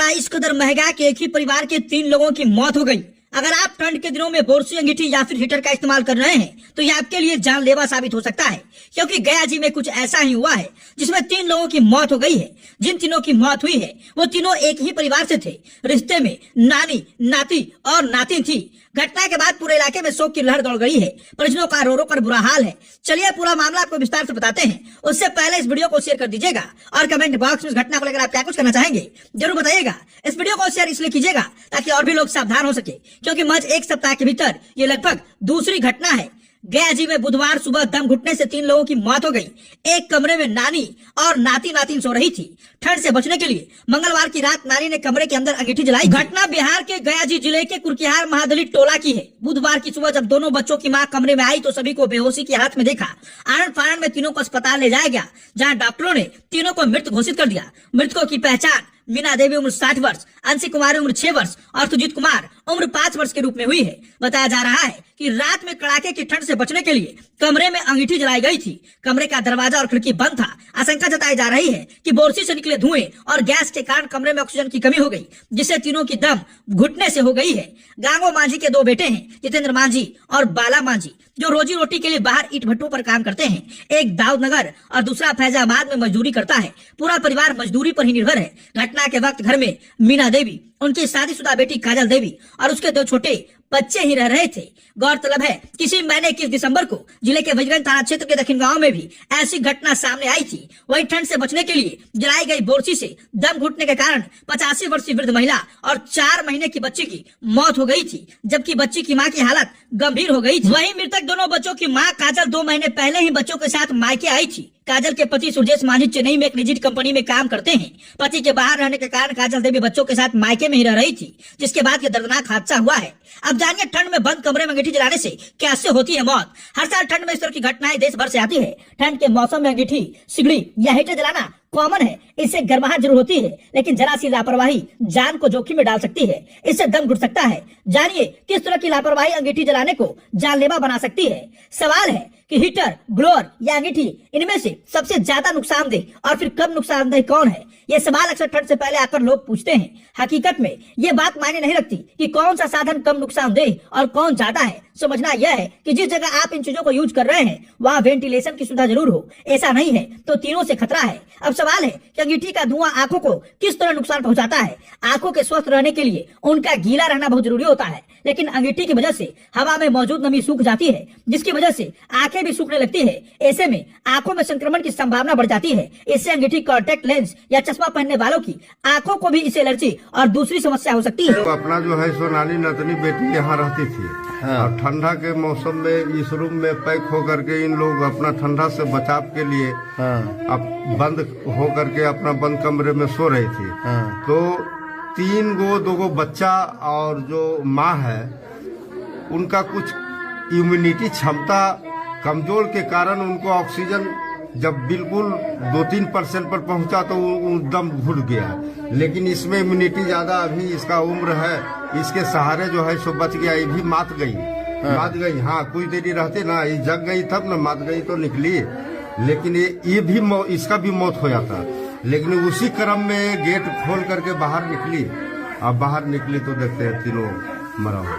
सोना इस कदर महंगा कि एक ही परिवार के 3 लोगों की मौत हो गई। अगर आप ठंड के दिनों में बोरसी अंगीठी या फिर हीटर का इस्तेमाल कर रहे हैं तो ये आपके लिए जानलेवा साबित हो सकता है, क्योंकि गया जी में कुछ ऐसा ही हुआ है जिसमें 3 लोगों की मौत हो गई है। जिन तीनों की मौत हुई है वो तीनों एक ही परिवार से थे। रिश्ते में नानी, नाती और नातिन थी। घटना के बाद पूरे इलाके में शोक की लहर दौड़ गई है। परिजनों का रो रो कर बुरा हाल है। चलिए पूरा मामला आपको विस्तार से बताते हैं। उससे पहले इस वीडियो को शेयर कर दीजिएगा और कमेंट बॉक्स में इस घटना को लेकर आप क्या कुछ करना चाहेंगे जरूर बताइएगा। इस वीडियो को शेयर इसलिए कीजिएगा ताकि और भी लोग सावधान हो सके, क्योंकि महज 1 सप्ताह के भीतर ये लगभग दूसरी घटना है। गया जी में बुधवार सुबह दम घुटने से 3 लोगों की मौत हो गई। एक कमरे में नानी और नातिन सो रही थी। ठंड से बचने के लिए मंगलवार की रात नानी ने कमरे के अंदर अंगीठी जलाई। घटना बिहार के गया जी जिले के कुरकिहार महादलित टोला की है। बुधवार की सुबह जब दोनों बच्चों की मां कमरे में आई तो सभी को बेहोशी की हालत में देखा। आनंद फानंद में तीनों को अस्पताल ले जाया गया, जहाँ डॉक्टरों ने तीनों को मृत घोषित कर दिया। मृतकों की पहचान मीना देवी उम्र 60 वर्ष, अंशी कुमारी उम्र 6 वर्ष और सुजीत कुमार उम्र 5 वर्ष के रूप में हुई है। बताया जा रहा है कि रात में कड़ाके की ठंड से बचने के लिए कमरे में अंगीठी जलाई गई थी। कमरे का दरवाजा और खिड़की बंद था। आशंका जताई जा रही है कि बोरसी से निकले धुएं और गैस के कारण कमरे में ऑक्सीजन की कमी हो गई, जिससे तीनों की दम घुटने से हो गई है। गांगो मांझी के 2 बेटे हैं, जितेंद्र मांझी और बाला मांझी, जो रोजी रोटी के लिए बाहर ईंट भट्टों पर काम करते हैं। एक दाऊदनगर और दूसरा फैजाबाद में मजदूरी करता है। पूरा परिवार मजदूरी पर ही निर्भर है। घटना के वक्त घर में मीना देवी, उनकी शादीशुदा बेटी काजल देवी और उसके 2 छोटे बच्चे ही रह रहे थे। गौरतलब है किसी महीने 21 दिसंबर को जिले के वजगंज थाना क्षेत्र के दक्षिण गांव में भी ऐसी घटना सामने आई थी। वही ठंड से बचने के लिए जलाई गई बोरसी से दम घुटने के कारण 85 वर्षीय वृद्ध महिला और 4 महीने की बच्ची की मौत हो गई थी, जबकि बच्ची की मां की हालत गंभीर हो गई थी। वहीं मृतक दोनों बच्चों की मां काजल 2 महीने पहले ही बच्चों के साथ मायके आई थी। काजल के पति सुरजेश मांझी चेन्नई में एक निजी कंपनी में काम करते हैं। पति के बाहर रहने के कारण काजल देवी बच्चों के साथ मायके में ही रह रही थी, जिसके बाद ये दर्दनाक हादसा हुआ है। अब जानिए ठंड में बंद कमरे में अंगीठी जलाने से कैसे होती है मौत। हर साल ठंड में इस तरह की घटनाएं देश भर से आती है। ठंड के मौसम में अंगीठी, सिगड़ी या हीटर जलाना कॉमन है। इससे गर्माहट जरूर होती है, लेकिन जरा सी लापरवाही जान को जोखिम में डाल सकती है। इससे दम घुट सकता है। जानिए किस तरह की लापरवाही अंगीठी जलाने को जानलेवा बना सकती है। सवाल है कि हीटर, ब्लोअर या अंगीठी, इनमें से सबसे ज्यादा नुकसानदेह और फिर कम नुकसानदेह कौन है? ये सवाल अक्सर ठंड से पहले आकर लोग पूछते हैं। हकीकत में ये बात मायने नहीं रखती कि कौन सा साधन कम नुकसानदेह और कौन ज्यादा है। समझना यह है कि जिस जगह आप इन चीजों को यूज कर रहे हैं वहाँ वेंटिलेशन की सुविधा जरूर हो। ऐसा नहीं है तो तीनों से खतरा है। अब सवाल है कि अंगीठी का धुआं आंखों को किस तरह नुकसान पहुंचाता है। आंखों के स्वस्थ रहने के लिए उनका गीला रहना बहुत जरूरी होता है, लेकिन अंगीठी की वजह से हवा में मौजूद नमी सूख जाती है, जिसकी वजह से आंखें भी सूखने लगती है। ऐसे में आंखों में संक्रमण की संभावना बढ़ जाती है। इससे अंगीठी, कॉन्टैक्ट लेंस या चश्मा पहनने वालों की आंखों को भी इससे एलर्जी और दूसरी समस्या हो सकती है। तो अपना जो है सो नानी नतनी बेटी यहाँ रहती थी। हाँ। और ठंडा के मौसम में इस रूम में पैक होकर के इन लोग अपना ठंडा से बचाव के लिए अब बंद होकर के अपना बंद कमरे में सो रही थी। हाँ। तो 2 बच्चा और जो माँ है उनका कुछ इम्यूनिटी क्षमता कमजोर के कारण उनको ऑक्सीजन जब बिल्कुल 2-3% पर पहुंचा तो दम घुट गया। लेकिन इसमें इम्यूनिटी ज्यादा, अभी इसका उम्र है, इसके सहारे जो है सो बच गया। ये भी मात गई। हाँ, कुछ देरी रहते ना ये जग गई, तब ना मात गई तो निकली। लेकिन ये भी इसका भी मौत हो जाता। लेकिन उसी क्रम में गेट खोल करके बाहर निकली। अब बाहर निकली तो देखते हैं तीनों मरा हुआ।